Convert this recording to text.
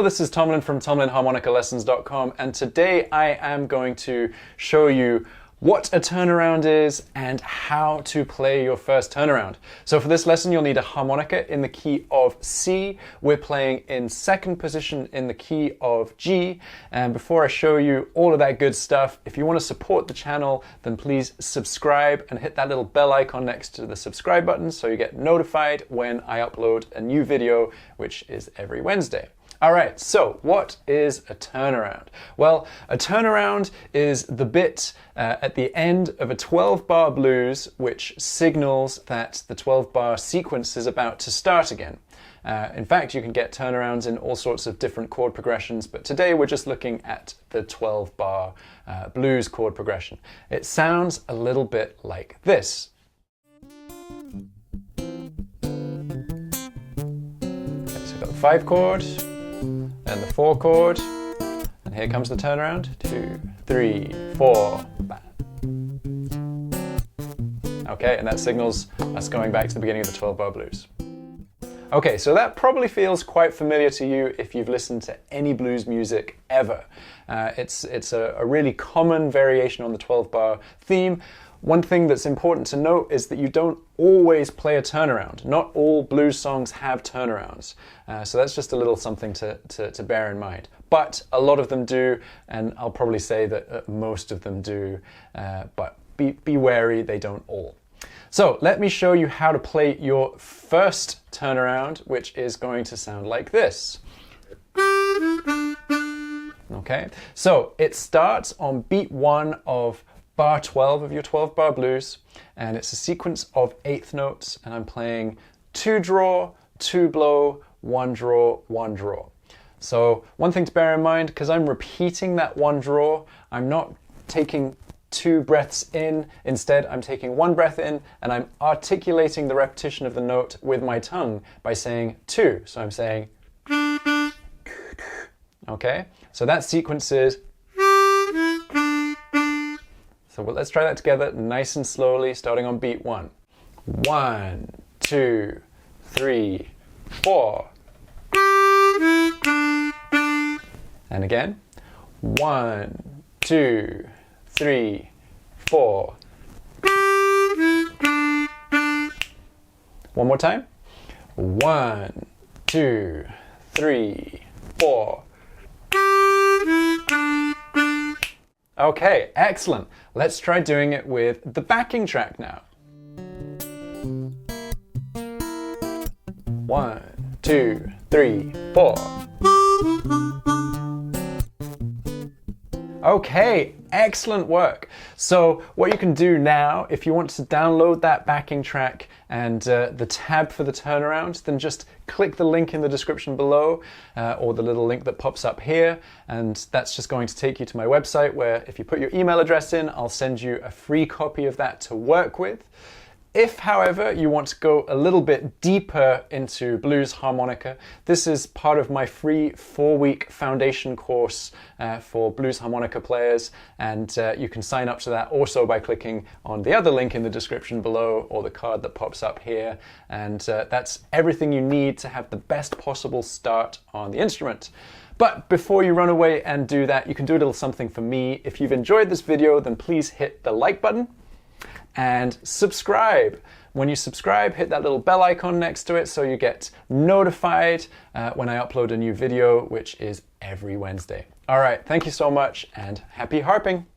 this is Tomlin from TomlinHarmonicaLessons.com, and today I am going to show you what a turnaround is and how to play your first turnaround. So for this lesson, you'll need a harmonica in the key of C. We're playing in second position in the key of G. And before I show you all of that good stuff, if you want to support the channel, then please subscribe and hit that little bell icon next to the subscribe button so you get notified when I upload a new video, which is every Wednesday. All right, so what is a turnaround? Well, a turnaround is the bit at the end of a 12-bar blues which signals that the 12-bar sequence is about to start again. In fact, you can get turnarounds in all sorts of different chord progressions, but today we're just looking at the 12-bar blues chord progression. It sounds a little bit like this. Okay, so we've got the 5 chord, and the 4 chord, and here comes the turnaround. 2, 3, 4. Okay, and that signals us going back to the beginning of the 12-bar blues. Okay, so that probably feels quite familiar to you if you've listened to any blues music ever. It's a really common variation on the 12-bar theme. One thing that's important to note is that you don't always play a turnaround. Not all blues songs have turnarounds. So that's just a little something to bear in mind. But a lot of them do, and I'll probably say that most of them do, but be wary, they don't all. So let me show you how to play your first turnaround, which is going to sound like this. Okay, so it starts on beat 1 of bar 12 of your 12-bar blues, and it's a sequence of 8th notes, and I'm playing 2 draw, 2 blow, 1 draw, 1 draw. So one thing to bear in mind, because I'm repeating that 1 draw, I'm not taking 2 breaths in. Instead, I'm taking 1 breath in, and I'm articulating the repetition of the note with my tongue by saying 2. So I'm saying, okay? So that sequence is. So let's try that together nice and slowly, starting on beat 1. 1, 2, 3, 4. And again. 1, 2, 3, 4. One more time. 1, 2, 3, 4. Okay, excellent. Let's try doing it with the backing track now. 1, 2, 3, 4. Okay, excellent work. So what you can do now, if you want to download that backing track and the tab for the turnaround, then just click the link in the description below or the little link that pops up here, and that's just going to take you to my website where if you put your email address in, I'll send you a free copy of that to work with. If, however, you want to go a little bit deeper into blues harmonica, this is part of my free 4-week foundation course for blues harmonica players, and you can sign up to that also by clicking on the other link in the description below or the card that pops up here, and that's everything you need to have the best possible start on the instrument. But before you run away and do that, you can do a little something for me. If you've enjoyed this video, then please hit the like button and subscribe. When you subscribe, hit that little bell icon next to it so you get notified when I upload a new video, which is every Wednesday. All right, thank you so much and happy harping.